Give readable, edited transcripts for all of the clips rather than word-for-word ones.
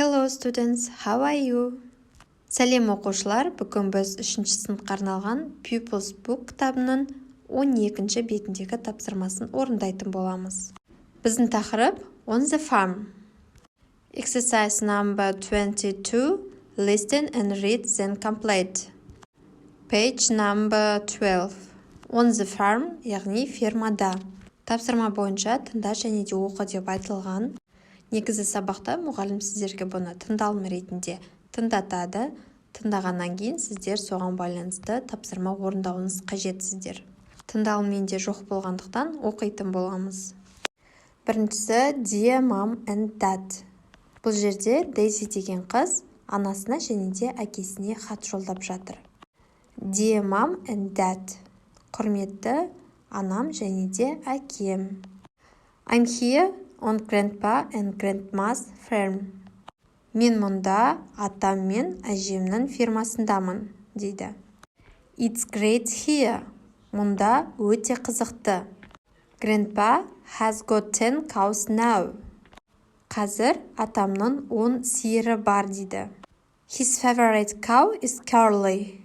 Hello students, how are you? Сәлем оқушылар, бүгін біз 3-ші сыныпқа арналған Pupils Book кітабының 12-ші бетіндегі тапсырмасын орындайтын боламыз. Біздің тақырып On the Farm. Exercise number 22. Listen and read then complete. Page number 12. On the farm, яғни фермада. Тапсырма бойынша тыңда және де оқы деп айтылған. Негізі сабақта мұғалім сіздерге бұны тыңдалым ретінде тыңдатады. Тыңдағаннан кейін сіздер соған байланысты тапсырма орындауыңыз қажетсіздер. Тыңдалым менде жоқ болғандықтан оқитын боламыз. Біріншісі Dear Mom and Dad. Бұл жерде Дейзи деген қыз анасына және де әкесіне хат жолдап жатыр. Dear Mom and Dad. Құрметті анам және де әкем. I'm here on Grandpa and Grandma's farm. Мен мұнда атам мен әжемнің фермасындамын, дейді. It's great here. Мұнда өте қызықты. Grandpa has got 10 cows now. Қазір атамның 10 сиыры бар, дейді. His favorite cow is Carly.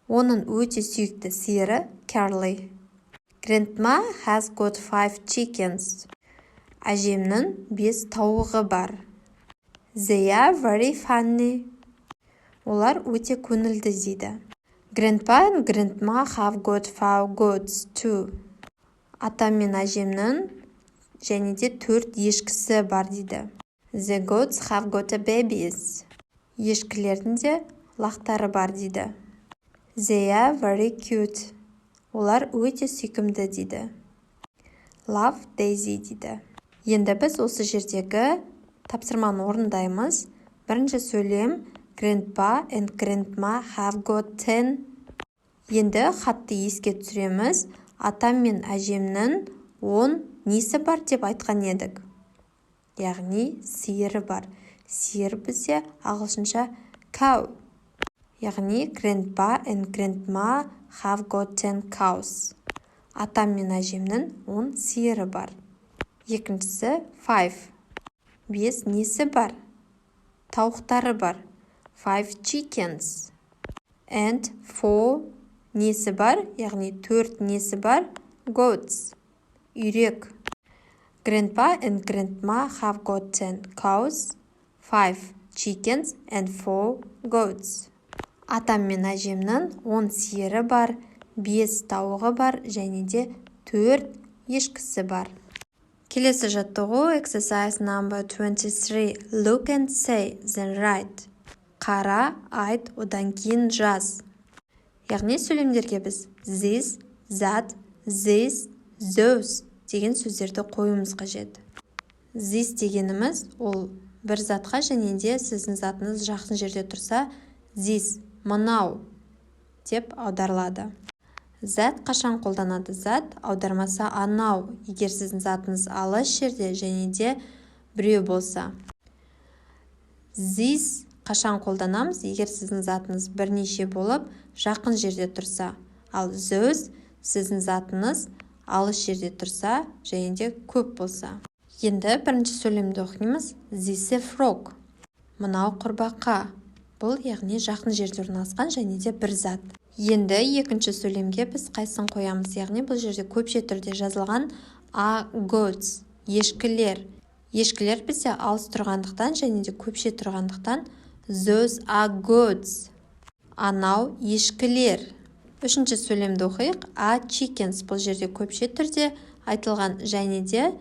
Оның өте сүйікті сиыры Carly. Grandma has got 5 chickens. Әжемнің 5 тауығы бар. They are very funny. Олар өте көңілді, дейді. Grandpa and Grandma have got 4 goats too. Атам мен әжемнің және де 4 ешкісі бар, дейді. The goats have got a babies. Ешкілердің де лақтары бар, дейді. They are very cute. Олар өте сүйкімді, дейді. Love Daisy, дейді. Енді біз осы жердегі тапсырманы орындаймыз. Бірінші сөйлем Grandpa and Grandma have got 10. Енді хатты еске түсіреміз. Атам мен әжемнің 10 несі бар деп айтқан едік. Яғни сиыры бар. Сиыр бізде ағылшынша cow. Яғни Grandpa and Grandma have got 10 cows. Атам мен әжемнің 10 сиыры бар. Екіншісі 5. 5 несі бар? Тауықтары бар. 5 chickens. And 4 несі бар? Яғни 4 несі бар? Goats. Үйрек. Grandpa and Grandma have got 10 cows, 5 chickens and 4 goats. Атам мен әжемнің 10 сиыры бар, 5 тауығы бар және де 4 ешкісі бар. Келесі жаттығу exercise number 23. Look and say, then write. Қара, айт, одан кейін жаз. Яғни сөйлемдерге біз this, that, this, those деген сөздерді қоюымыз қажет. This дегеніміз ол бір затқа және де сіздің затыңыз жақын жерде тұрса, this, мынау деп аударылады. Зат қашан қолданады? Зат аудармасы анау, егер сіздің затыңыз алыс жерде және де біреу болса. This қашан қолданамыз? Егер сіздің затыңыз бірнеше болып жақын жерде тұрса. Ал those сіздің затыңыз алыс жерде тұрса және де көп болса. Енді бірінші сөйлемді оқимыз. This a frog. Мынау құрбақа. Бұл яғни жақын жерде орналасқан және де бір зат. Енді екінші сөйлемге біз қайсын қоямыз, яғни бұл жерде көпше түрде жазылған a goats, ешкілер. Ешкілер бізде алыс тұрғандықтан және де көпше тұрғандықтан those are goats. Анау ешкілер. Үшінші сөйлемді оқиық. A chickens, бұл жерде көпше түрде айтылған және де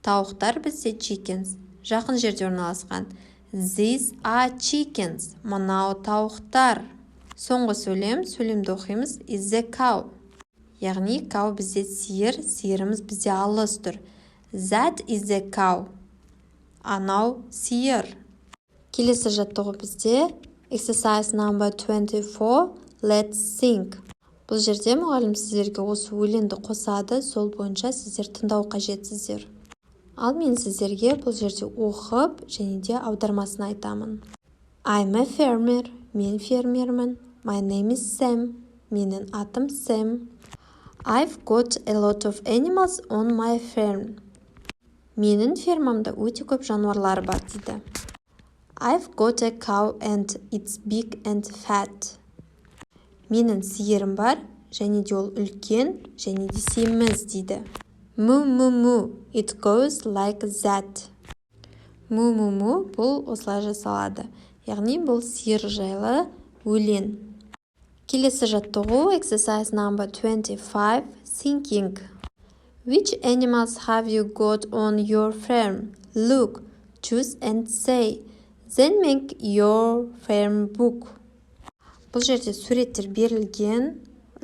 тауықтар бізде chickens, жақын жерде орналасқан. These are chickens, мынау тауықтар. Соңғы сөйлемді оқимыз. Is the cow. Яғни cow бізде сиыр, сиырымыз бізде алыс тұр. That is the cow. Анау сиыр. Келесі жаттығу бізде exercise number 24. Let's sing. Бұл жерде мұғалім сіздерге осы өлеңді қосады, сол бойынша сіздер тыңдау қажетсіздер. Ал мен сіздерге бұл жерде оқып және де аудармасын айтамын. I'm a farmer. Мен фермермін. My name is Sam. Менің атым Sam. I've got a lot of animals on my farm. Менің фермамда өте көп жануарлар бар, дейді. I've got a cow and it's big and fat. Менің сиырым бар, және де ол үлкен, және де семіз дейді. Moo moo moo, it goes like that. Moo moo moo бұл осылай жасалады. Яғни бұл сиыр жайлы өлең. Келесі жаттығу exercise number 25, thinking. Which animals have you got on your farm? Look, choose and say. Then make your farm book. Бұл жерде суреттер берілген,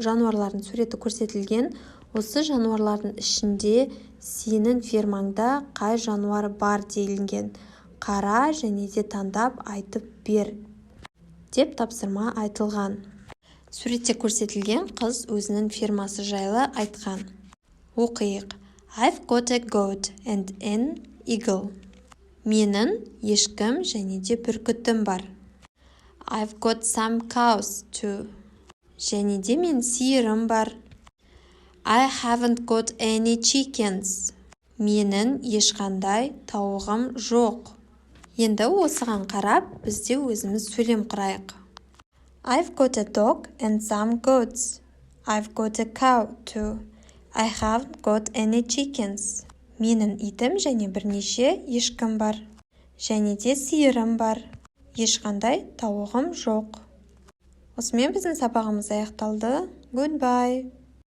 жануарлардың суреті көрсетілген. Осы жануарлардың ішінде сенің фермаңда қай жануар бар делінген. Қара және де таңдап айтып бер деп тапсырма айтылған. Суретте көрсетілген қыз өзінің фермасы жайлы айтқан. Оқиық. I've got a goat and an eagle. Менің ешкім және де бүркітім бар. I've got some cows too. Және де мен сиырым бар. I haven't got any chickens. Менің ешқандай тауығым жоқ. Енді осыған қарап, бізде өзіміз сөйлем құрайық. I've got a dog and some goats. I've got a cow too. I haven't got any chickens. Менің итім және бірнеше ешкім бар. Және де сиырым бар. Ешқандай тауығым жоқ. Осымен біздің сабағымыз аяқталды. Goodbye.